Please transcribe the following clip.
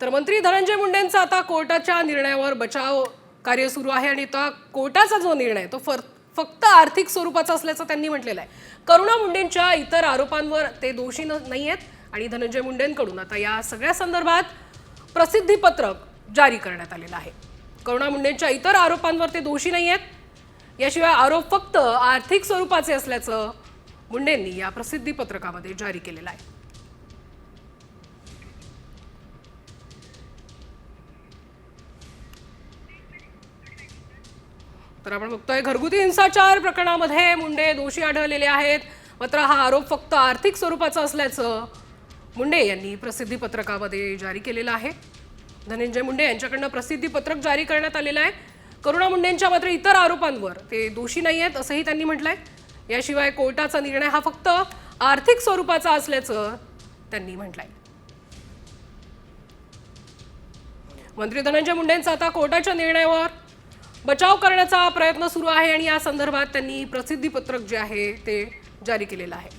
तर मंत्री धनंजय मुंडेंचा आता कोर्टाच्या निर्णयावर बचाव कार्य सुरू आहे आणि आता कोर्टाचा जो निर्णय तो फक्त आर्थिक स्वरूपाचा असल्याचं त्यांनी म्हटलेलं आहे। करुणा मुंडेंच्या इतर आरोपांवर ते दोषी नाहीयेत आणि धनंजय मुंडेंकडून आता या सगळ्या संदर्भात प्रसिद्धी पत्रक जारी करण्यात आलेलं आहे। करुणा मुंडेंच्या इतर आरोपांवर ते दोषी नाहीयेत, याशिवाय आरोप फक्त आर्थिक स्वरूपाचे असल्याचं मुंडेंनी या प्रसिद्धी पत्रकामध्ये जारी केलेलं आहे। तर आपण बघतोय घरगुती हिंसाचार प्रकरणामध्ये मुंडे दोषी आढळलेले आहेत, मात्र हा आरोप फक्त आर्थिक स्वरूपाचा असल्याचं मुंडे यांनी प्रसिद्धी पत्रकामध्ये जारी केलेलं आहे। धनंजय मुंडे यांच्याकडून प्रसिद्धी पत्रक जारी करण्यात आलेलं आहे। करुणा मुंडेंच्या मात्र इतर आरोपांवर ते दोषी नाहीयेत असंही त्यांनी म्हटलंय। याशिवाय कोर्टाचा निर्णय हा फक्त आर्थिक स्वरूपाचा असल्याचं त्यांनी म्हटलंय। मंत्री धनंजय मुंडेंचा आता कोर्टाच्या निर्णयावर बचाव करण्याचा प्रयत्न सुरू आहे आणि या संदर्भात त्यांनी प्रसिद्धी पत्रक जे आहे ते जारी केलेलं आहे।